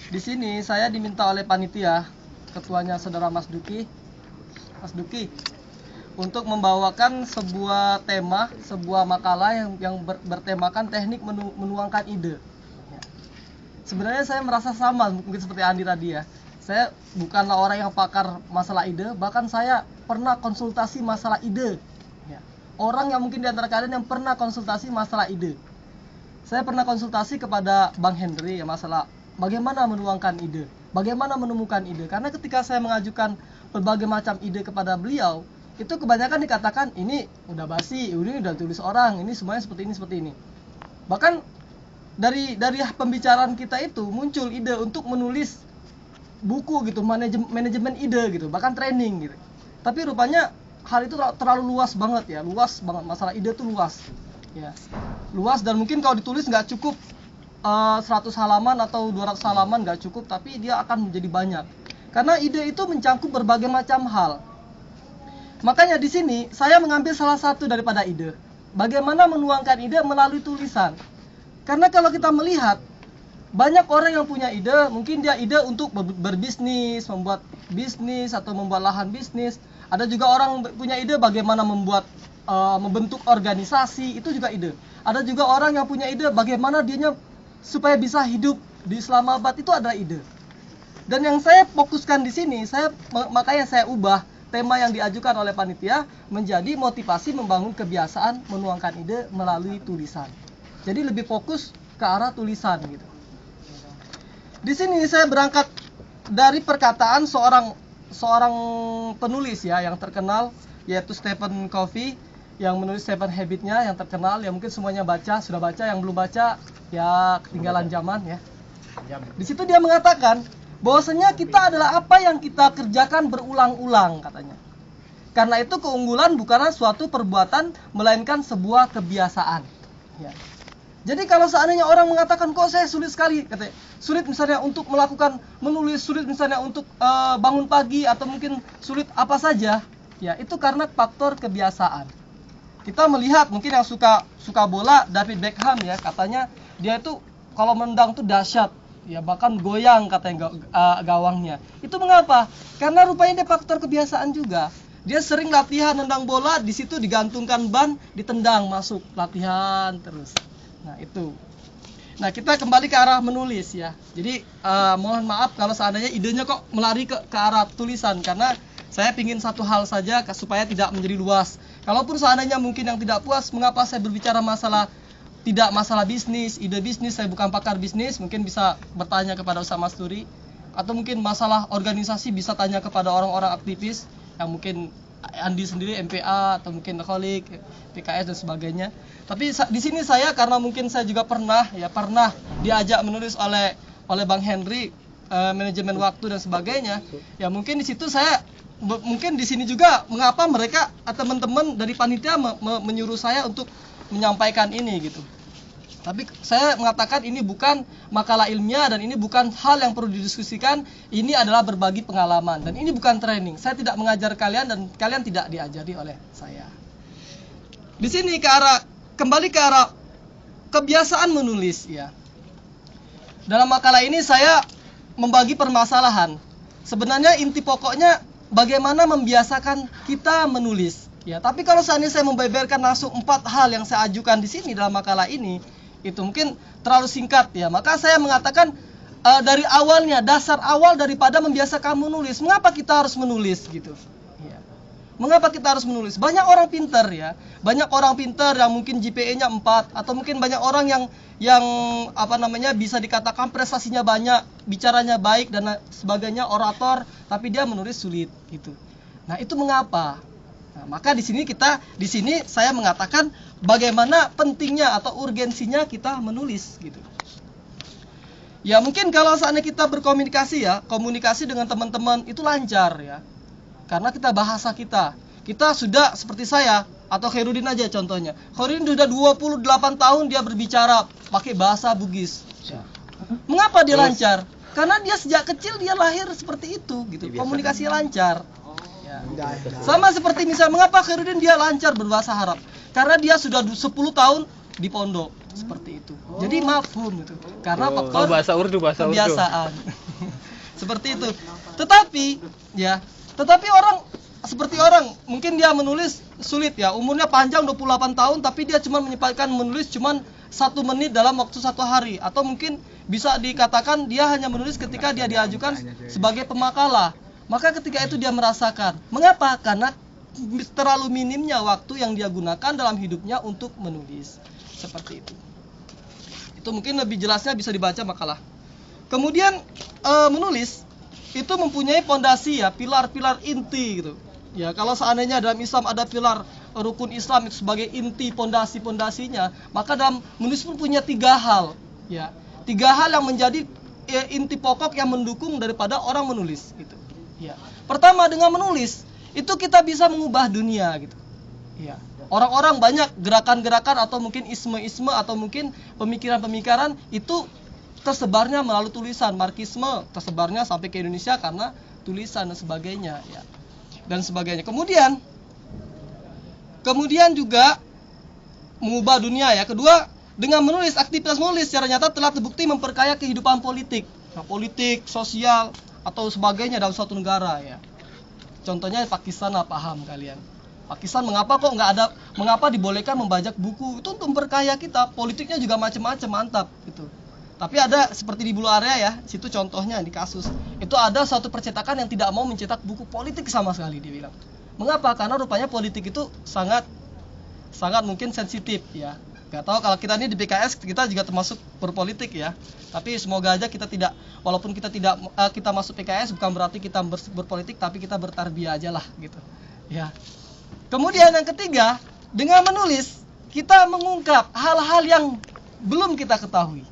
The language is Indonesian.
Di sini saya diminta oleh panitia, ketuanya saudara Mas Duki, untuk membawakan sebuah tema, sebuah makalah yang bertemakan teknik menuangkan ide. Sebenarnya saya merasa sama mungkin seperti Andi tadi ya. Saya bukanlah orang yang pakar masalah ide, bahkan saya pernah konsultasi masalah ide. Orang yang mungkin di antara kalian yang pernah konsultasi masalah ide. Saya pernah konsultasi kepada Bang Henry ya masalah bagaimana menuangkan ide, bagaimana menemukan ide. Karena ketika saya mengajukan berbagai macam ide kepada beliau, itu kebanyakan dikatakan ini udah basi, ini udah tulis orang, ini semuanya seperti ini. Bahkan dari pembicaraan kita itu muncul ide untuk menulis buku gitu, manajemen ide gitu, bahkan training gitu. Tapi rupanya hal itu terlalu luas banget ya, luas banget, masalah ide itu luas ya, luas, dan mungkin kalau ditulis nggak cukup 100 halaman atau 200 halaman nggak cukup, tapi dia akan menjadi banyak karena ide itu mencakup berbagai macam hal. Makanya di sini saya mengambil salah satu daripada ide, bagaimana menuangkan ide melalui tulisan. Karena kalau kita melihat banyak orang yang punya ide, mungkin dia ide untuk berbisnis, membuat bisnis atau membuat lahan bisnis. Ada juga orang punya ide bagaimana membentuk organisasi, itu juga ide. Ada juga orang yang punya ide bagaimana dianya supaya bisa hidup di Islamabad, itu adalah ide. Dan yang saya fokuskan di sini, makanya saya ubah tema yang diajukan oleh panitia menjadi motivasi membangun kebiasaan menuangkan ide melalui tulisan. Jadi lebih fokus ke arah tulisan gitu. Di sini saya berangkat dari perkataan seorang penulis ya yang terkenal, yaitu Stephen Covey, yang menulis Seven Habits-nya yang terkenal, ya mungkin semuanya sudah baca, yang belum baca ya ketinggalan zaman ya. Di situ dia mengatakan bahwasanya kita adalah apa yang kita kerjakan berulang-ulang katanya. Karena itu keunggulan bukanlah suatu perbuatan melainkan sebuah kebiasaan. Ya. Jadi kalau seandainya orang mengatakan kok saya sulit sekali, katanya, sulit misalnya untuk melakukan menulis, sulit misalnya untuk bangun pagi, atau mungkin sulit apa saja, ya itu karena faktor kebiasaan. Kita melihat mungkin yang suka bola, David Beckham ya, katanya dia itu kalau menendang tuh dahsyat, ya bahkan goyang katanya gawangnya. Itu mengapa? Karena rupanya dia faktor kebiasaan juga. Dia sering latihan nendang bola, di situ digantungkan ban, ditendang masuk, latihan terus. Nah itu. Nah kita kembali ke arah menulis ya. Jadi mohon maaf kalau seandainya idenya kok melari ke arah tulisan, karena saya ingin satu hal saja supaya tidak menjadi luas. Kalaupun seandainya mungkin yang tidak puas, mengapa saya berbicara tidak masalah bisnis, ide bisnis, saya bukan pakar bisnis, mungkin bisa bertanya kepada Ustaz Masturi. Atau mungkin masalah organisasi bisa tanya kepada orang-orang aktivis yang mungkin Andi sendiri MPA atau mungkin Kholik, PKS dan sebagainya. Tapi di sini saya karena mungkin saya juga pernah diajak menulis oleh Bang Henry manajemen waktu dan sebagainya. Ya mungkin di situ saya mungkin di sini juga mengapa mereka teman-teman dari panitia menyuruh saya untuk menyampaikan ini gitu. Tapi saya mengatakan ini bukan makalah ilmiah dan ini bukan hal yang perlu didiskusikan. Ini adalah berbagi pengalaman dan ini bukan training. Saya tidak mengajar kalian dan kalian tidak diajari oleh saya. Di sini kembali ke arah kebiasaan menulis ya. Dalam makalah ini saya membagi permasalahan. Sebenarnya inti pokoknya bagaimana membiasakan kita menulis ya. Tapi kalau seandainya saya membeberkan langsung 4 hal yang saya ajukan di sini dalam makalah ini, itu mungkin terlalu singkat ya. Maka saya mengatakan dari awalnya, dasar awal daripada membiasakan menulis, mengapa kita harus menulis gitu ya. Mengapa kita harus menulis? Banyak orang pintar ya, banyak orang pintar yang mungkin GPA-nya 4, atau mungkin banyak orang yang bisa dikatakan prestasinya banyak, bicaranya baik dan sebagainya, orator, tapi dia menulis sulit gitu. Nah itu mengapa? Nah, maka di sini saya mengatakan bagaimana pentingnya atau urgensinya kita menulis gitu. Ya mungkin kalau saatnya kita berkomunikasi ya, komunikasi dengan teman-teman itu lancar ya. Karena bahasa kita sudah seperti saya atau Khairudin aja contohnya. Khairudin sudah 28 tahun dia berbicara pakai bahasa Bugis. Ya. Mengapa dia lancar? Karena dia sejak kecil dia lahir seperti itu gitu. Komunikasi lancar. Ya. Sama seperti misalnya mengapa Khairudin dia lancar berbahasa Arab? Karena dia sudah 10 tahun di pondok seperti itu. Jadi mafhum gitu. Karena faktor bahasa Urdu kebiasaan. Seperti itu. Tetapi orang seperti orang mungkin dia menulis sulit ya, umurnya panjang 28 tahun tapi dia cuma menyempatkan menulis cuma 1 menit dalam waktu 1 hari, atau mungkin bisa dikatakan dia hanya menulis ketika dia diajukan sebagai pemakalah. Maka ketika itu dia merasakan. Mengapa? Karena terlalu minimnya waktu yang dia gunakan dalam hidupnya untuk menulis. Seperti itu. Itu mungkin lebih jelasnya bisa dibaca makalah. Kemudian menulis itu mempunyai pondasi ya, pilar-pilar inti gitu. Ya, kalau seandainya dalam Islam ada pilar rukun Islam itu sebagai inti pondasi-pondasinya, maka dalam menulis pun punya 3 hal, ya. 3 hal yang menjadi inti pokok yang mendukung daripada orang menulis gitu. Ya. Pertama, dengan menulis itu kita bisa mengubah dunia gitu. Ya. Orang-orang banyak gerakan-gerakan atau mungkin isme-isme atau mungkin pemikiran-pemikiran itu tersebarnya melalui tulisan. Marxisme tersebarnya sampai ke Indonesia karena tulisan dan sebagainya ya. Dan sebagainya. Kemudian juga mengubah dunia ya. Kedua, dengan menulis, aktivitas menulis secara nyata telah terbukti memperkaya kehidupan politik. Nah, politik, sosial atau sebagainya dalam suatu negara ya. Contohnya Pakistan lah, paham kalian. Pakistan mengapa dibolehkan membajak buku? Itu untuk memperkaya kita. Politiknya juga macam-macam, mantap gitu. Tapi ada seperti di Bulu Area ya, situ contohnya di kasus. Itu ada suatu percetakan yang tidak mau mencetak buku politik sama sekali, dia bilang. Mengapa? Karena rupanya politik itu sangat mungkin sensitif ya. Gak tahu kalau kita ini di PKS kita juga termasuk berpolitik ya. Tapi semoga aja kita tidak, walaupun kita masuk PKS bukan berarti kita berpolitik, tapi kita bertarbiyah aja lah gitu. Ya. Kemudian yang ketiga, dengan menulis kita mengungkap hal-hal yang belum kita ketahui.